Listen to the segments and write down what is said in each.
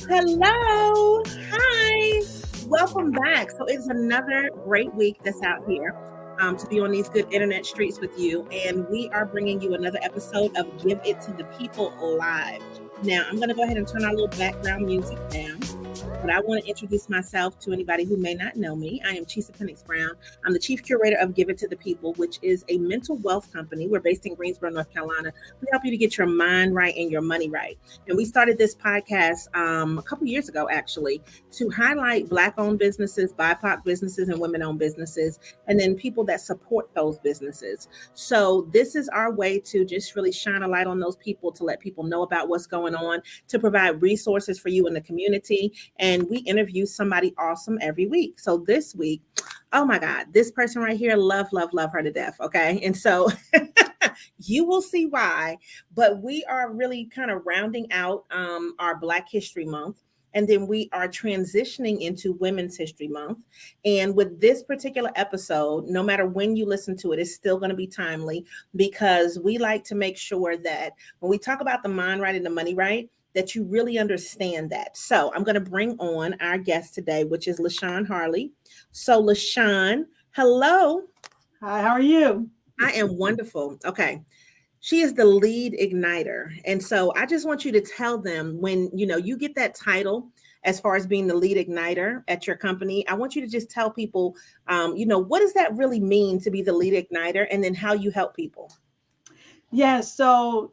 Hello. Hi. Welcome back. So it's another great week that's out here to be on these good internet streets with you. And we are bringing you another episode of Give It to the People Live. Now, I'm going to go ahead and turn our little background music down. But I want to introduce myself to anybody who may not know me. I am Chisa Penix Brown. I'm the chief curator of Give It to the People, which is a mental wealth company. We're based in Greensboro, North Carolina. We help you to get your mind right and your money right. And we started this podcast a couple years ago, actually, to highlight Black-owned businesses, BIPOC businesses, and women-owned businesses, and then people that support those businesses. So this is our way to just really shine a light on those people, to let people know about what's going on, to provide resources for you in the community. And we interview somebody awesome every week. So this week, oh my God, this person right here, love her to death. Okay. And so you will see why. But we are really kind of rounding out our Black History Month. And then we are transitioning into Women's History Month. And with this particular episode, no matter when you listen to it, it's still going to be timely, because we like to make sure that when we talk about the mind right and the money right, that you really understand that. So I'm going to bring on our guest today, which is LaShon Harley. So LaShon, hello. Hi, how are you? I am wonderful. Okay. She is the lead igniter. And so I just want you to tell them, when you get that title as far as being the lead igniter at your company, I want you to just tell people, what does that really mean to be the lead igniter, and then how you help people. Yes, so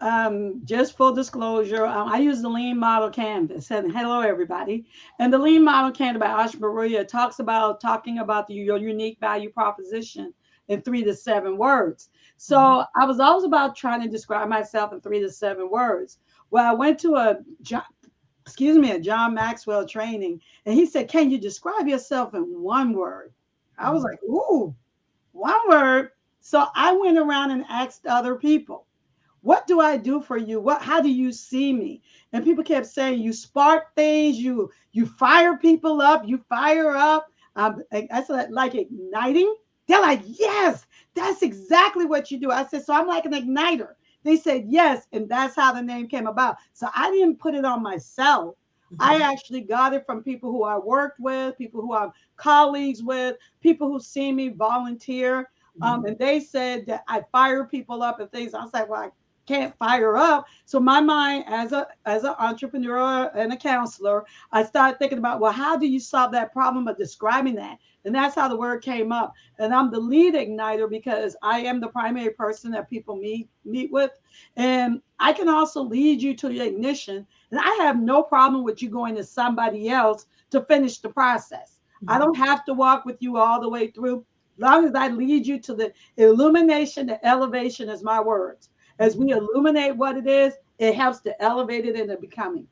just full disclosure, I use the Lean Model Canvas. And hello, everybody. And the Lean Model Canvas by Maria talking about your unique value proposition in 3 to 7 words. So I was always about trying to describe myself in 3 to 7 words. Well, I went to a John Maxwell training, and he said, "Can you describe yourself in 1 word?" I was like, "Ooh, 1 word." So I went around and asked other people, "What do I do for you? How do you see me?" And people kept saying, "You spark things, you fire people up, you fire up." I said, "Like igniting?" They're like, "Yes, that's exactly what you do." I said, "So I'm like an igniter." They said, "Yes," and that's how the name came about. So I didn't put it on myself. I actually got it from people who I worked with, people who I'm colleagues with, people who see me volunteer. And they said that I fire people up and things. I was like, "Well, I can't fire up." So my mind, as an entrepreneur and a counselor, I started thinking about, well, how do you solve that problem of describing that? And that's how the word came up. And I'm the lead igniter because I am the primary person that people meet with. And I can also lead you to your ignition. And I have no problem with you going to somebody else to finish the process. I don't have to walk with you all the way through. Long as I lead you to the illumination, the elevation is my words. As we illuminate what it is, it helps to elevate it into becoming.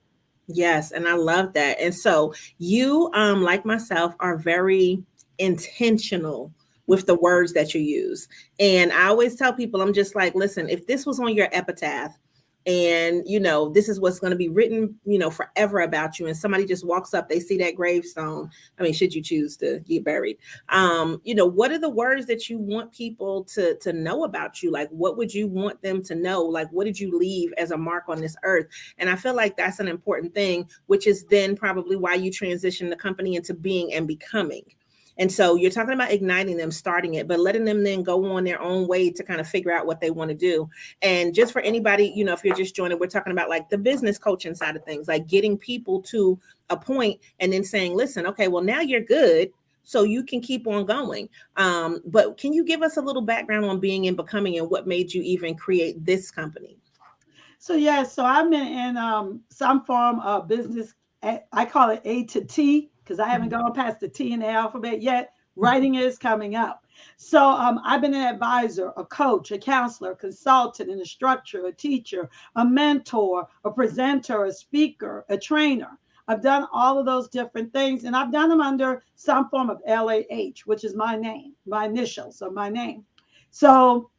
Yes, and I love that. And so you, like myself, are very intentional with the words that you use. And I always tell people, I'm just like, listen, if this was on your epitaph, and this is what's going to be written forever about you, and somebody just walks up, they see that gravestone, I mean, should you choose to get buried, what are the words that you want people to know about you? Like, what would you want them to know? Like, what did you leave as a mark on this earth? And I feel like that's an important thing, which is then probably why you transition the company into being and becoming. And so you're talking about igniting them, starting it, but letting them then go on their own way to kind of figure out what they want to do. And just for anybody, if you're just joining, we're talking about like the business coaching side of things, like getting people to a point and then saying, listen, okay, well, now you're good, so you can keep on going. But can you give us a little background on being and becoming, and what made you even create this company? So I've been in some form of business. I call it A to T because I haven't gone past the T in the alphabet yet. Writing is coming up. So I've been an advisor, a coach, a counselor, a consultant, an instructor, a teacher, a mentor, a presenter, a speaker, a trainer. I've done all of those different things, and I've done them under some form of LAH, which is my name, my initials of my name. So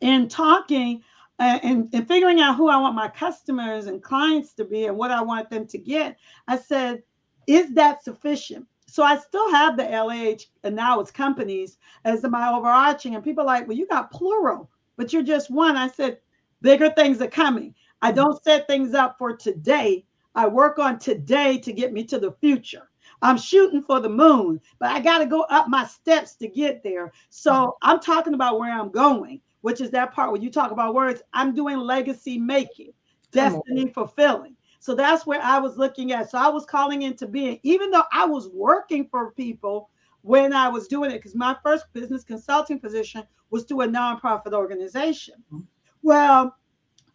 in talking and figuring out who I want my customers and clients to be and what I want them to get, I said, is that sufficient? So I still have the LH, and now it's companies as my overarching. And people are like, well, you got plural, but you're just one. I said, bigger things are coming. I don't set things up for today. I work on today to get me to the future. I'm shooting for the moon, but I got to go up my steps to get there. So I'm talking about where I'm going, which is that part where you talk about words. I'm doing legacy making, Come on. destiny fulfilling. So that's where I was looking at. So I was calling into being, even though I was working for people when I was doing it, because my first business consulting position was through a nonprofit organization. Well,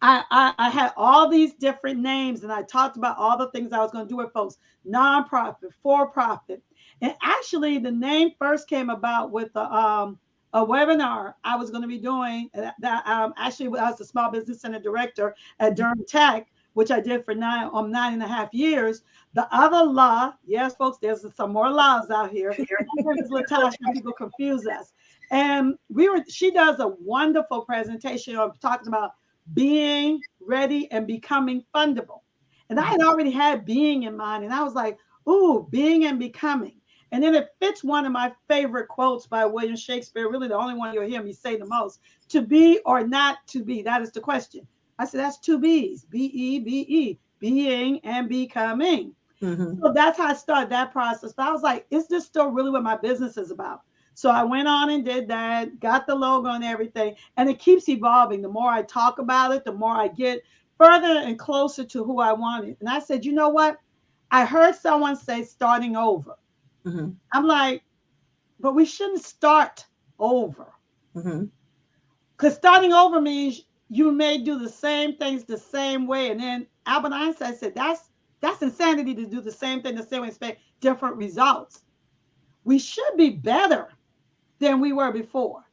I had all these different names and I talked about all the things I was going to do with folks, nonprofit, for profit. And actually, the name first came about with a webinar I was going to be doing. Actually, I was the small business center director at Durham Tech, which I did for 9.5 years. The other law, yes, folks, there's some more laws out here. My name is Latasha, people confuse us. And she does a wonderful presentation on talking about being ready and becoming fundable. And I had already had being in mind. And I was like, ooh, being and becoming. And then it fits one of my favorite quotes by William Shakespeare, really the only one you'll hear me say the most. To be or not to be, that is the question. I said, that's two B's, B-E-B-E, being and becoming. So that's how I started that process. But I was like, is this still really what my business is about? So I went on and did that, got the logo and everything, and it keeps evolving. The more I talk about it, the more I get further and closer to who I wanted. And I said, you know what? I heard someone say starting over. I'm like, but we shouldn't start over. Because starting over means you may do the same things the same way. And then Albert Einstein said, that's insanity to do the same thing the same way, expect different results. We should be better than we were before.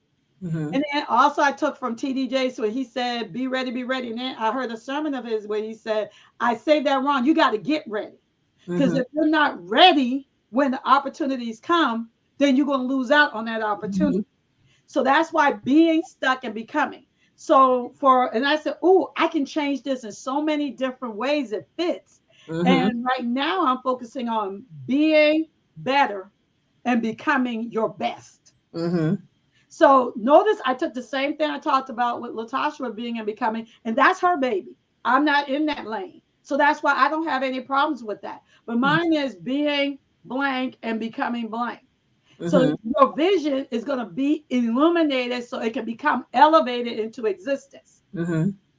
And then also I took from TD Jakes where he said, be ready, be ready. And then I heard a sermon of his where he said, I say that wrong. You got to get ready. Because if you're not ready when the opportunities come, then you're going to lose out on that opportunity. So that's why being stuck and becoming. And I said, oh, I can change this in so many different ways it fits. And right now I'm focusing on being better and becoming your best. So notice I took the same thing I talked about with Latasha being and becoming, and that's her baby. I'm not in that lane. So that's why I don't have any problems with that. But mine is being blank and becoming blank. So your vision is going to be illuminated so it can become elevated into existence.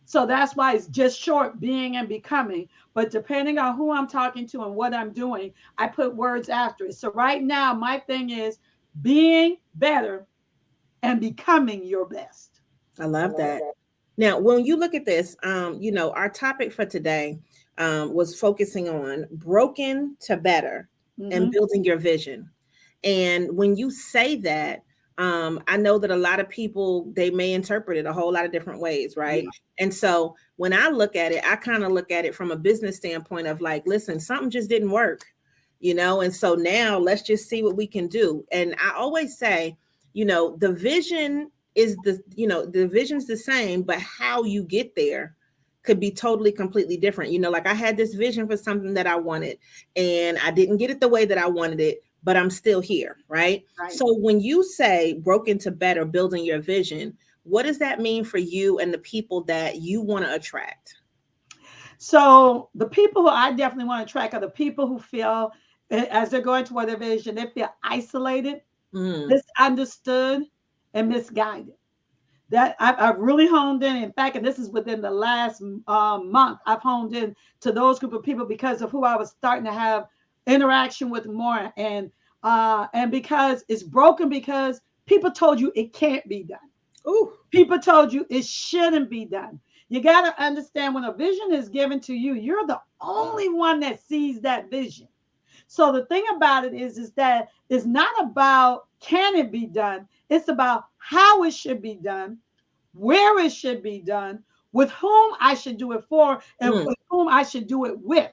So that's why it's just short, being and becoming. But depending on who I'm talking to and what I'm doing, I put words after it. So right now, my thing is being better and becoming your best. I love that. Now, when you look at this, our topic for today was focusing on broken to better and building your vision. And when you say that, I know that a lot of people, they may interpret it a whole lot of different ways, right? Yeah. And so when I look at it, I kind of look at it from a business standpoint of like, listen, something just didn't work, and so now let's just see what we can do. And I always say, the vision is the vision's the same, but how you get there could be totally completely different. Like I had this vision for something that I wanted and I didn't get it the way that I wanted it, but I'm still here, right? So when you say broken to better, building your vision, what does that mean for you and the people that you want to attract? So the people who I definitely want to attract are the people who feel, as they're going toward their vision, they feel isolated, misunderstood, and misguided. That I've really honed in fact, and this is within the last month, I've honed in to those group of people because of who I was starting to have interaction with more, and because it's broken because people told you it can't be done. Ooh. People told you it shouldn't be done. You got to understand, when a vision is given to you, you're the only one that sees that vision. So the thing about it is that it's not about can it be done. It's about how it should be done, where it should be done, with whom I should do it for, and with whom I should do it with.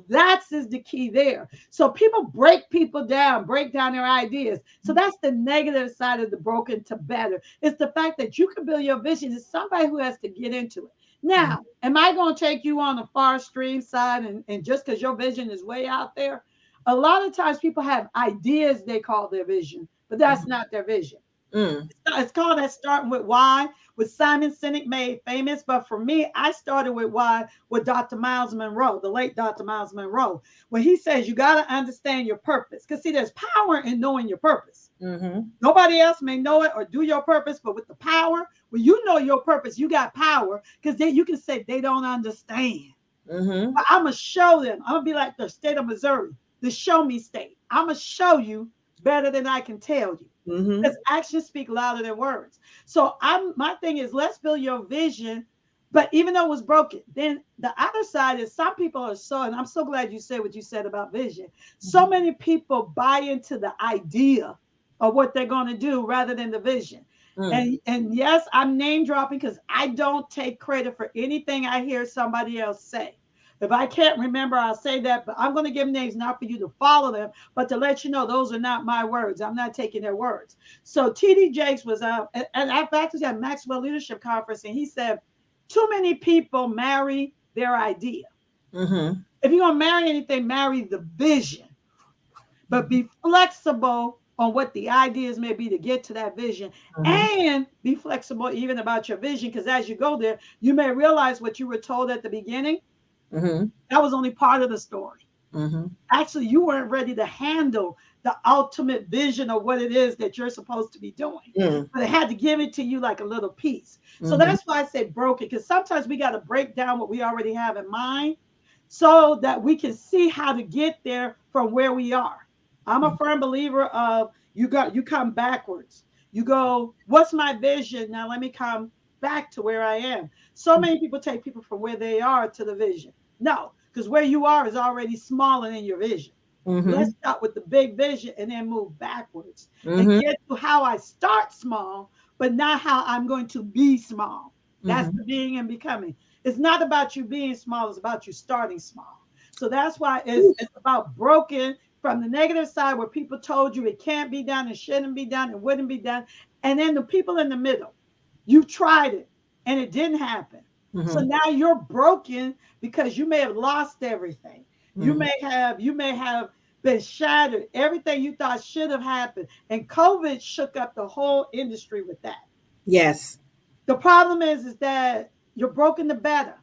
That's is the key there. So people break down their ideas. So that's the negative side of the broken to better. It's the fact that you can build your vision. It's somebody who has to get into it. Now, am I going to take you on the far stream side and just because your vision is way out there? A lot of times people have ideas they call their vision, but that's not their vision. Mm. It's called that starting with why, with Simon Sinek made famous. But for me, I started with why with Dr. Miles Monroe, the late Dr. Miles Monroe, when he says you got to understand your purpose. Because see, there's power in knowing your purpose. Mm-hmm. Nobody else may know it or do your purpose, but with the power, when you know your purpose, you got power because then you can say they don't understand. Mm-hmm. But I'm going to show them. I'm going to be like the state of Missouri, the show me state. I'm going to show you better than I can tell you. Mm-hmm. Because actions speak louder than words. So my thing is let's build your vision. But even though it was broken, then the other side is some people are so, and I'm so glad you said what you said about vision. So Mm-hmm. many people buy into the idea of what they're going to do rather than the vision. Mm. And yes, I'm name dropping because I don't take credit for anything I hear somebody else say. If I can't remember, I'll say that, but I'm going to give names not for you to follow them, but to let you know those are not my words. I'm not taking their words. So TD Jakes was and I actually at Maxwell Leadership Conference, and he said, too many people marry their idea. Mm-hmm. If you're gonna marry anything, marry the vision, but be flexible on what the ideas may be to get to that vision, Mm-hmm. and be flexible even about your vision, because as you go there, you may realize what you were told at the beginning. Mm-hmm. That was only part of the story. Mm-hmm. Actually, you weren't ready to handle the ultimate vision of what it is that you're supposed to be doing. Mm. But it had to give it to you like a little piece. So Mm-hmm. that's why I say broken, because sometimes we got to break down what we already have in mind so that we can see how to get there from where we are. I'm a firm believer of you come backwards. You go, what's my vision? Now let me come back to where I am. So many people take people from where they are to the vision. No, because where you are is already smaller than your vision. Mm-hmm. Let's start with the big vision and then move backwards and Mm-hmm. get to how I start small, but not how I'm going to be small. That's Mm-hmm. the being and becoming. It's not about you being small, it's about you starting small. So that's why it's about broken from the negative side where people told you it can't be done, it shouldn't be done, it wouldn't be done. And then the people in the middle, you tried it and it didn't happen. So Mm-hmm. now you're broken because you may have lost everything. You Mm-hmm. may have been shattered. Everything you thought should have happened. And COVID shook up the whole industry with that. Yes. The problem is that you're broken the better.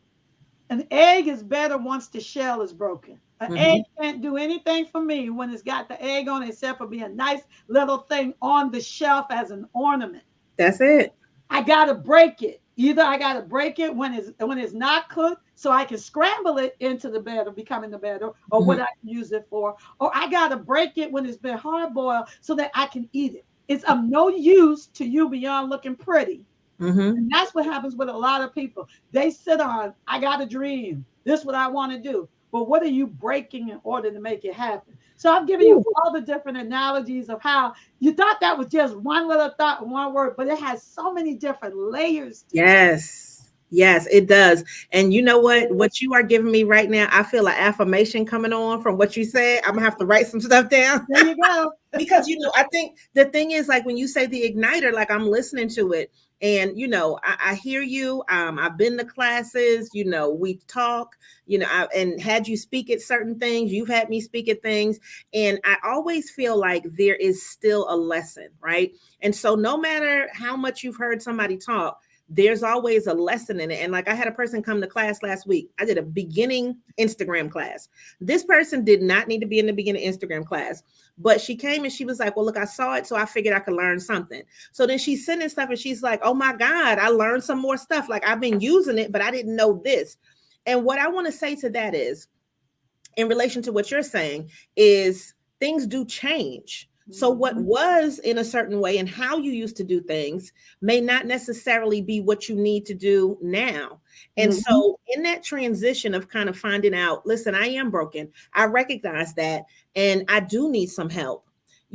An egg is better once the shell is broken. An egg Mm-hmm. can't do anything for me when it's got the egg on it except for being a nice little thing on the shelf as an ornament. That's it. I gotta break it. Either I gotta break it when it's not cooked, so I can scramble it into the batter, becoming the batter, or what Mm-hmm. I can use it for, or I gotta break it when it's been hard boiled so that I can eat it. It's of no use to you beyond looking pretty. Mm-hmm. And that's what happens with a lot of people. They sit on, I got a dream. This is what I want to do. But what are you breaking in order to make it happen? So I'm giving you all the different analogies of how you thought that was just one little thought, one word, but it has so many different layers to it. Yes. Yes, it does. And you know what? What you are giving me right now, I feel an affirmation coming on from what you said. I'm gonna have to write some stuff down. There you go. Because I think the thing is, like, when you say the igniter, like, I'm listening to it, and I hear you. I've been to classes, we talk, and had you speak at certain things, you've had me speak at things, and I always feel like there is still a lesson, right? And so no matter how much you've heard somebody talk, there's always a lesson in it. And like, I had a person come to class last week. I did a beginning Instagram class. This person did not need to be in the beginning Instagram class, but she came and she was like, well, look, I saw it, so I figured I could learn something. So then she's sending stuff and she's like, oh my God, I learned some more stuff. Like, I've been using it, but I didn't know this. And what I want to say to that is, in relation to what you're saying, is things do change. So what was in a certain way and how you used to do things may not necessarily be what you need to do now. And Mhm. so in that transition of kind of finding out, listen, I am broken. I recognize that, and I do need some help.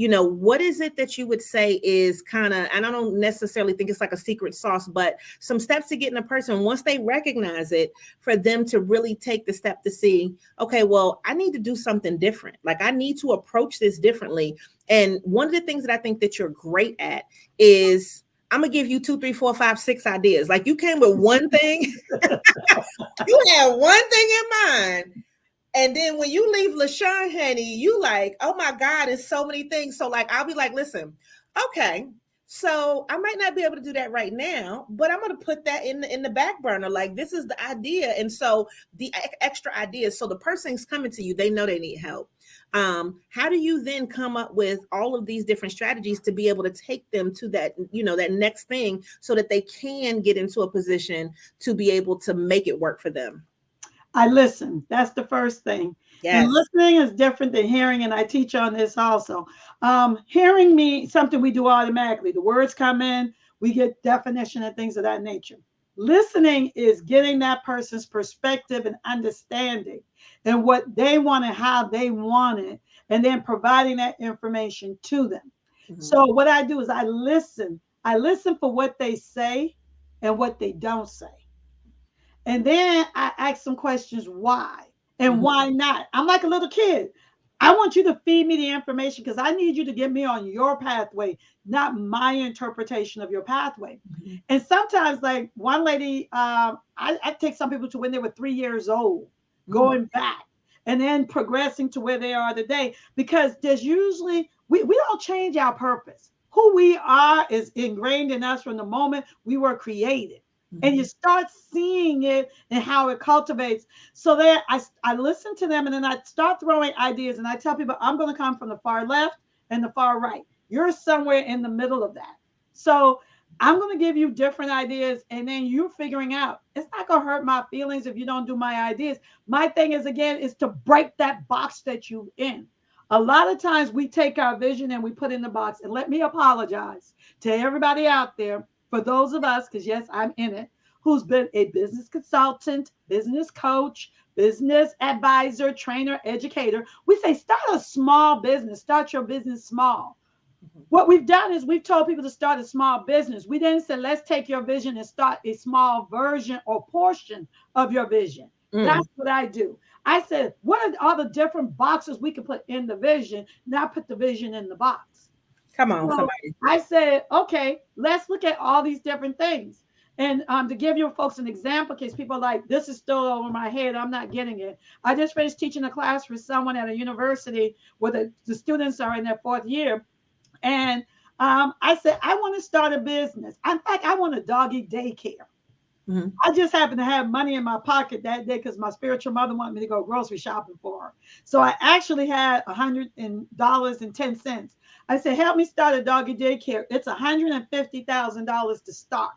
What is it that you would say is kind of, and I don't necessarily think it's like a secret sauce, but some steps to getting a person, once they recognize it, for them to really take the step to see, okay, well, I need to do something different. Like, I need to approach this differently. And one of the things that I think that you're great at is, I'm gonna give you 2, 3, 4, 5, 6 ideas. Like, you came with one thing, you had one thing in mind. And then when you leave LaShon, honey, you like, oh my God, it's so many things. So like, I'll be like, listen, okay. So I might not be able to do that right now, but I'm going to put that in the back burner. Like, this is the idea. And so the extra ideas. So the person's coming to you, they know they need help. How do you then come up with all of these different strategies to be able to take them to that, that next thing, so that they can get into a position to be able to make it work for them? I listen. That's the first thing. And Yes. listening is different than hearing, and I teach on this also. Hearing me something we do automatically. The words come in, we get definition and things of that nature. Listening is getting that person's perspective and understanding and what they want and how they want it, and then providing that information to them. Mm-hmm. So what I do is I listen. I listen for what they say and what they don't say. And then I ask some questions why and why not. I'm like a little kid. I want you to feed me the information because I need you to get me on your pathway, not my interpretation of your pathway. Mm-hmm. And sometimes, like one lady, I take some people to when they were 3 years old, going back and then progressing to where they are today, because there's usually, we don't change our purpose. Who we are is ingrained in us from the moment we were created. And you start seeing it and how it cultivates. So there, I listen to them, and then I start throwing ideas, and I tell people I'm going to come from the far left and the far right. You're somewhere in the middle of that. So I'm going to give you different ideas, and then you're figuring out it's not going to hurt my feelings if you don't do my ideas. My thing is, again, is to break that box that you're in. A lot of times we take our vision and we put in the box. And let me apologize to everybody out there, for those of us, because yes, I'm in it, who's been a business consultant, business coach, business advisor, trainer, educator. We say, start a small business, start your business small. What we've done is we've told people to start a small business. We didn't say, let's take your vision and start a small version or portion of your vision. That's what I do. I said, what are all the different boxes we can put in the vision? Now put the vision in the box. Come on, so somebody. I said, okay, let's look at all these different things. And to give you folks an example, in case people are like, this is still over my head, I'm not getting it. I just finished teaching a class for someone at a university where the students are in their 4th year. And I said, I want to start a business. In fact, I want a doggy daycare. I just happened to have money in my pocket that day because my spiritual mother wanted me to go grocery shopping for her. So I actually had $100.10. I said, help me start a doggy daycare. It's $150,000 to start.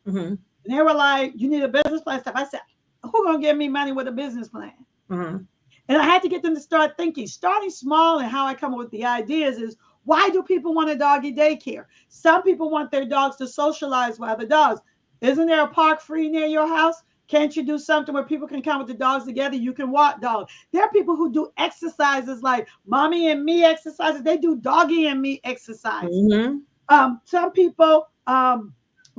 And they were like, you need a business plan stuff. I said, who's going to give me money with a business plan? And I had to get them to start thinking. Starting small, and how I come up with the ideas is, why do people want a doggy daycare? Some people want their dogs to socialize with other dogs. Isn't there a park free near your house? Can't you do something where people can come with the dogs together? You can walk dogs. There are people who do exercises like mommy and me exercises. They do doggy and me exercises. Some people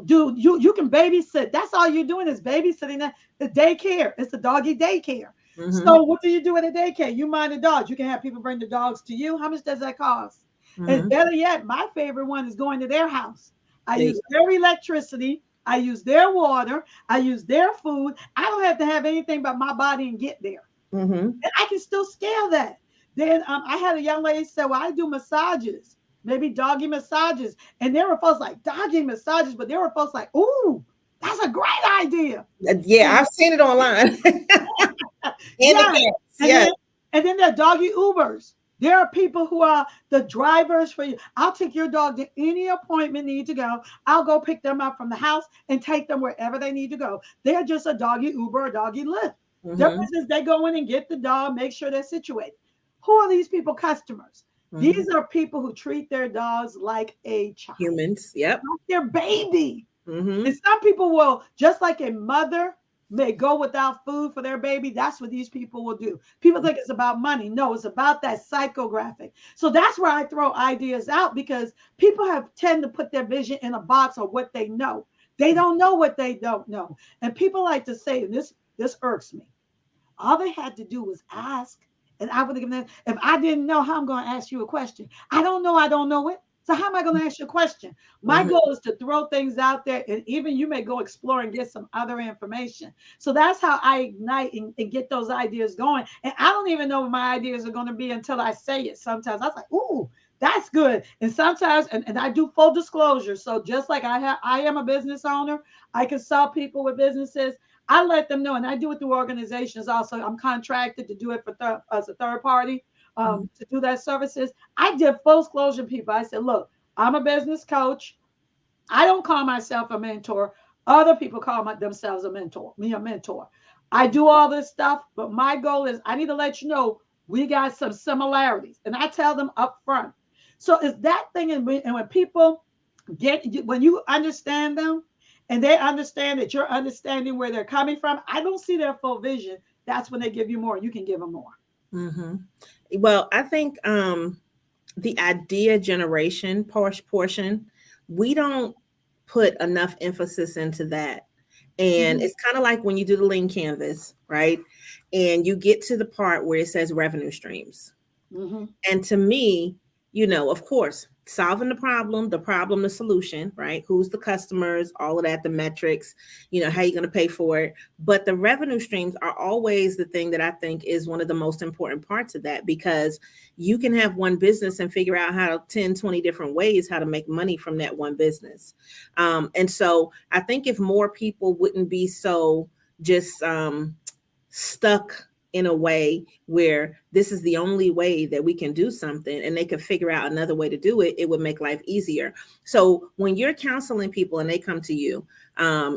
do you can babysit. That's all you're doing is babysitting. The daycare. It's a doggy daycare. So what do you do at a daycare? You mind the dogs. You can have people bring the dogs to you. How much does that cost? And better yet, my favorite one is going to their house. I use their electricity. I use their water. I use their food. I don't have to have anything but my body and get there. And I can still scale that. Then I had a young lady say, well, I do massages, maybe doggy massages. And there were folks like, doggy massages, but there were folks like, ooh, that's a great idea. Yeah, I've seen it online. And then there are doggy Ubers. There are people who are the drivers for you. I'll take your dog to any appointment need to go. I'll go pick them up from the house and take them wherever they need to go. They're just a doggy Uber, a doggy Lyft. Difference is they go in and get the dog, make sure they're situated. Who are these people? Customers. These are people who treat their dogs like a child. Humans, yep. Like their baby. And some people will, just like a mother may go without food for their baby. That's what these people will do. People think it's about money. No, it's about that psychographic. So that's where I throw ideas out, because people tend to put their vision in a box of what they know. They don't know what they don't know. And people like to say, and this irks me, all they had to do was ask, and I would have given them. If I didn't know, how I'm going to ask you a question? I don't know it. So how am I going to ask you a question? My goal is to throw things out there, and even you may go explore and get some other information. So that's how I ignite and get those ideas going. And I don't even know what my ideas are going to be until I say it sometimes. I was like, ooh, That's good. And sometimes, and I do full disclosure. So just like I am a business owner, I consult people with businesses. I let them know, and I do it through organizations also. I'm contracted to do it for as a third party Mhm. to do that services. I did full disclosure people. I said, look, I'm a business coach. I don't call myself a mentor. Other people call themselves a mentor, me a mentor. I do all this stuff, but my goal is I need to let you know we got some similarities. And I tell them up front. So it's that thing, and when people when you understand them and they understand that you're understanding where they're coming from, I don't see their full vision. That's when they give you more. You can give them more. Mhm. Well, I think the idea generation portion, we don't put enough emphasis into that. And Mhm, it's kind of like when you do the lean canvas, right? And you get to the part where it says revenue streams. mhm, And to me, of course, solving the problem, the solution, right? Who's the customers, all of that, the metrics, how you're going to pay for it. But the revenue streams are always the thing that I think is one of the most important parts of that, because you can have one business and figure out how 10, 20 different ways how to make money from that one business. And so I think if more people wouldn't be so just stuck in a way where this is the only way that we can do something, and they could figure out another way to do it, it would make life easier. So when you're counseling people and they come to you,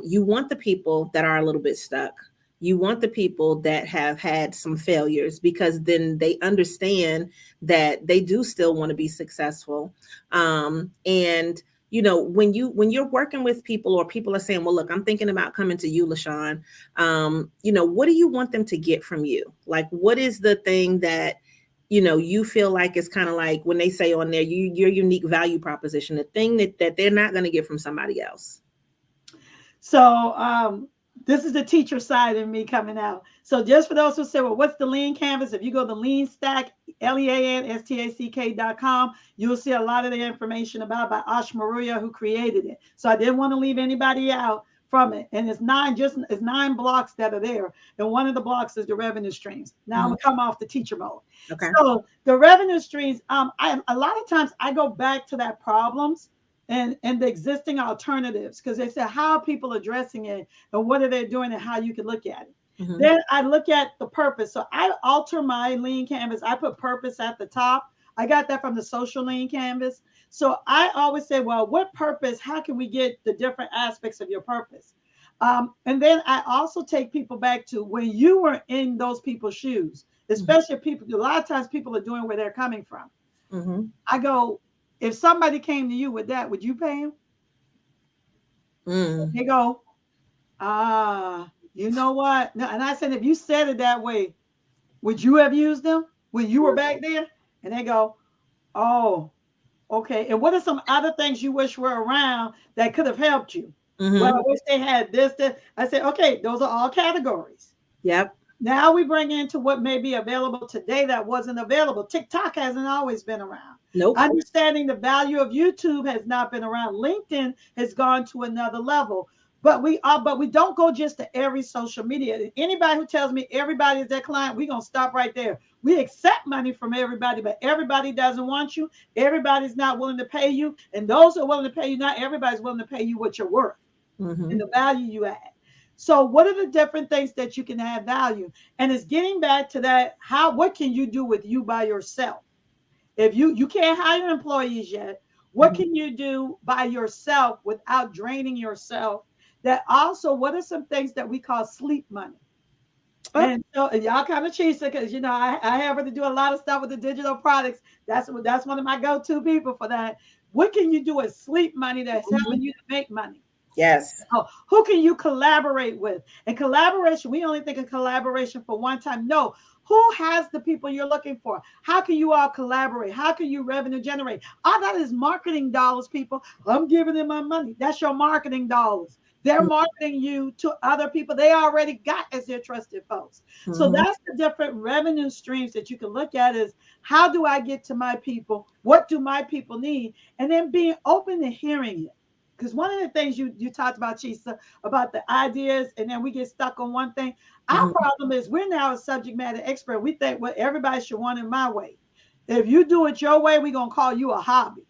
you want the people that are a little bit stuck. You want the people that have had some failures, because then they understand that they do still want to be successful. And when you're working with people, or people are saying, well, look, I'm thinking about coming to you, LaShon, what do you want them to get from you? Like, what is the thing that you feel like is kind of like when they say on there, your unique value proposition, the thing that they're not going to get from somebody else? So this is the teacher side of me coming out. So just for those who say, well, what's the lean canvas? If you go to lean stack, leanstack.com, you'll see a lot of the information about by Ash Maruya, who created it. So I didn't want to leave anybody out from it. And it's nine blocks that are there. And one of the blocks is the revenue streams. Now I'm Mhm. gonna come off the teacher mode. Okay. So the revenue streams, a lot of times I go back to that problems and the existing alternatives, because they said how are people addressing it and what are they doing and how you can look at it. Hmm. Then I look at the purpose. So I alter my lean canvas. I put purpose at the top. I got that from the social lean canvas. So I always say, well, what purpose? How can we get the different aspects of your purpose? And then I also take people back to when you were in those people's shoes, especially people. A lot of times people are doing where they're coming from. Hmm. I go, if somebody came to you with that, would you pay them? Mm. They go, you know what? No, and I said, if you said it that way, would you have used them when you were back there? And they go, oh, okay. And what are some other things you wish were around that could have helped you? Well, Hmm. I wish they had this, this. I said, okay, those are all categories. Yep. Now we bring into what may be available today that wasn't available. TikTok hasn't always been around. Nope. Understanding the value of YouTube has not been around. LinkedIn has gone to another level. But we don't go just to every social media. Anybody who tells me everybody is their client, we're gonna stop right there. We accept money from everybody, but everybody doesn't want you. Everybody's not willing to pay you. And those who are willing to pay you, not everybody's willing to pay you what you're worth and Hmm. the value you add. So what are the different things that you can add value? And it's getting back to that, what can you do with you by yourself? If you can't hire employees yet, what Hmm. can you do by yourself without draining yourself? That also, what are some things that we call sleep money? Oh. And so, and y'all kind of cheesy because I happen to do a lot of stuff with the digital products. That's one of my go-to people for that. What can you do with sleep money that's Mhm. helping you to make money? Yes. Oh, who can you collaborate with? And collaboration, we only think of collaboration for one time. No, who has the people you're looking for? How can you all collaborate? How can you revenue generate? All that is marketing dollars, people. I'm giving them my money. That's your marketing dollars. They're marketing you to other people they already got as their trusted folks. So Hmm. that's the different revenue streams that you can look at is how do I get to my people? What do my people need? And then being open to hearing it. Because one of the things you talked about, Chisa, about the ideas, and then we get stuck on one thing. Our Hmm. problem is we're now a subject matter expert. We think, well, everybody should want it my way. If you do it your way, we're going to call you a hobby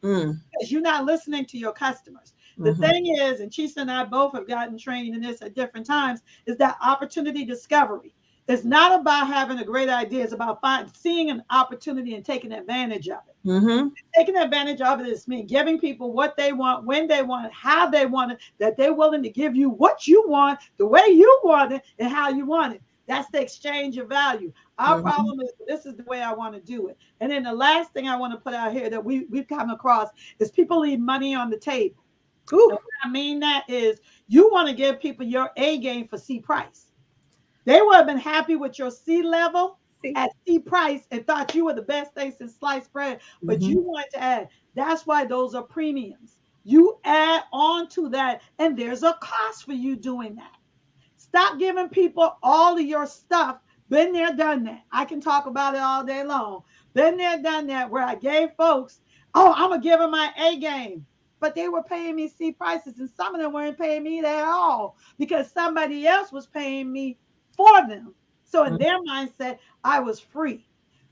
Mm. because you're not listening to your customers. The Mm-hmm. thing is, and Chisa and I both have gotten training in this at different times, is that opportunity discovery. It's not about having a great idea. It's about seeing an opportunity and taking advantage of it. Mm-hmm. Taking advantage of it is mean giving people what they want, when they want it, how they want it, that they're willing to give you what you want, the way you want it, and how you want it. That's the exchange of value. Our Mm-hmm. problem is this is the way I want to do it. And then the last thing I want to put out here that we've come across is people leave money on the table. And Ooh. what I mean that is you want to give people your A game for C price. They would have been happy with your C level See. at C price and thought you were the best thing since sliced bread, but Mm-hmm. you wanted to add. That's why those are premiums. You add on to that, and there's a cost for you doing that. Stop giving people all of your stuff. Been there, done that. I can talk about it all day long. Been there, done that, where I gave folks, oh, I'm going to give them my A game. But they were paying me C prices, and some of them weren't paying me that at all because somebody else was paying me for them. So in their mindset, I was free.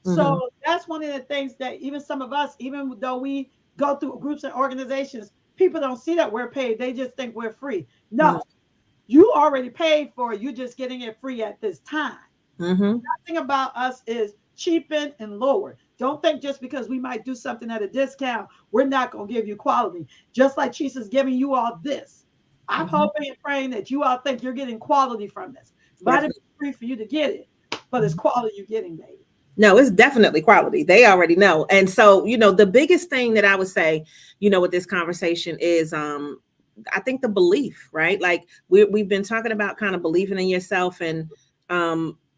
Mm-hmm. So that's one of the things that even some of us, even though we go through groups and organizations, people don't see that we're paid. They just think we're free. No, you already paid for it. You're just getting it free at this time. Mm-hmm. Nothing about us is cheapened and lowered. Don't think just because we might do something at a discount, we're not going to give you quality. Just like Jesus giving you all this. I'm Mm-hmm. hoping and praying that you all think you're getting quality from this. Might be Definitely. free for you to get it, but it's quality you're getting, baby. No, it's definitely quality. They already know. And so, the biggest thing that I would say, with this conversation is I think the belief, right? Like we've been talking about kind of believing in yourself and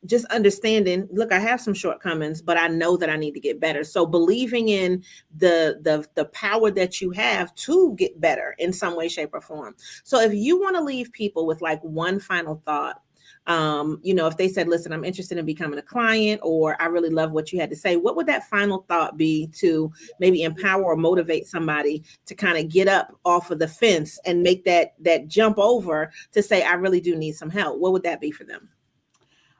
just understanding, look, I have some shortcomings, but I know that I need to get better. So believing in the power that you have to get better in some way, shape, or form. So if you want to leave people with like one final thought, if they said, listen, I'm interested in becoming a client, or I really love what you had to say, what would that final thought be to maybe empower or motivate somebody to kind of get up off of the fence and make that jump over to say, I really do need some help? What would that be for them?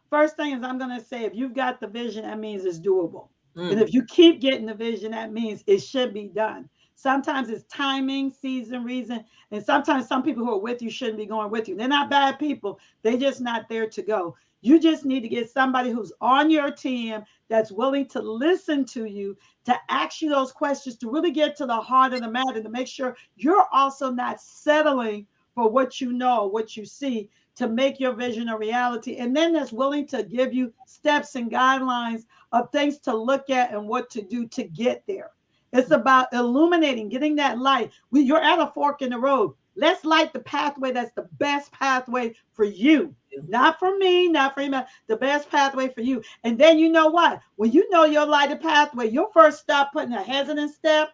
First thing is I'm going to say if you've got the vision, that means it's doable. And Mm. if you keep getting the vision, that means it should be done. Sometimes it's timing, season, reason. And sometimes some people who are with you shouldn't be going with you. They're not bad people. They're just not there to go. You just need to get somebody who's on your team that's willing to listen to you, to ask you those questions, to really get to the heart of the matter, to make sure you're also not settling for what you know, what you see, to make your vision a reality. And then that's willing to give you steps and guidelines of things to look at and what to do to get there. It's about illuminating, getting that light. You're at a fork in the road. Let's light the pathway that's the best pathway for you. Not for me, not for anybody, the best pathway for you. And then you know what? When you know your lighted pathway, you'll first stop putting a hesitant step.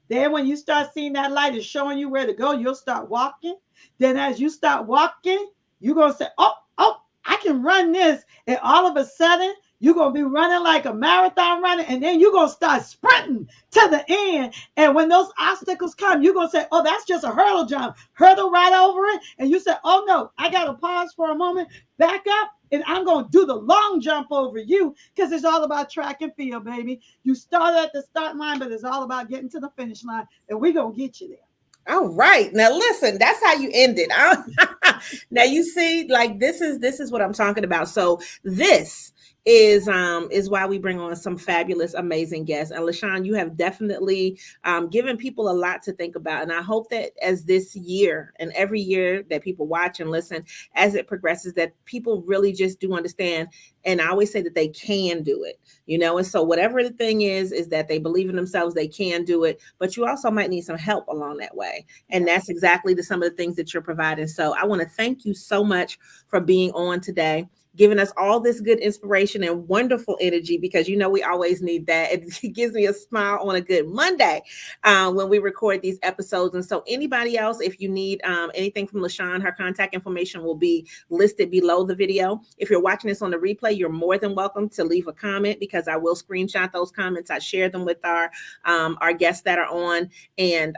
Then when you start seeing that light is showing you where to go, you'll start walking. Then as you start walking, you're going to say, oh, I can run this. And all of a sudden, you're going to be running like a marathon runner. And then you're going to start sprinting to the end. And when those obstacles come, you're going to say, oh, that's just a hurdle jump. Hurdle right over it. And you say, oh, no, I got to pause for a moment, back up, and I'm going to do the long jump over you because it's all about track and field, baby. You start at the start line, but it's all about getting to the finish line. And we're going to get you there. All right. Now listen, that's how you end it. Now you see, like this is what I'm talking about. So this is why we bring on some fabulous, amazing guests. And LaShon, you have definitely given people a lot to think about. And I hope that as this year and every year that people watch and listen, as it progresses, that people really just do understand. And I always say that they can do it, and so whatever the thing is that they believe in themselves, they can do it, but you also might need some help along that way. And that's exactly some of the things that you're providing. So I want to thank you so much for being on today, giving us all this good inspiration and wonderful energy, because we always need that. It gives me a smile on a good Monday when we record these episodes. And so anybody else, if you need anything from LaShon, her contact information will be listed below the video. If you're watching this on the replay, you're more than welcome to leave a comment, because I will screenshot those comments. I share them with our guests that are on. And,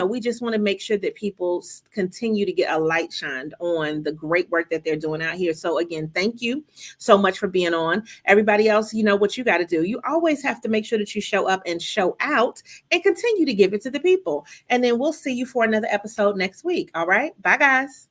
we just want to make sure that people continue to get a light shined on the great work that they're doing out here. So again, thank thank you so much for being on. Everybody else, you know what you got to do. You always have to make sure that you show up and show out and continue to give it to the people. And then we'll see you for another episode next week. All right. Bye, guys.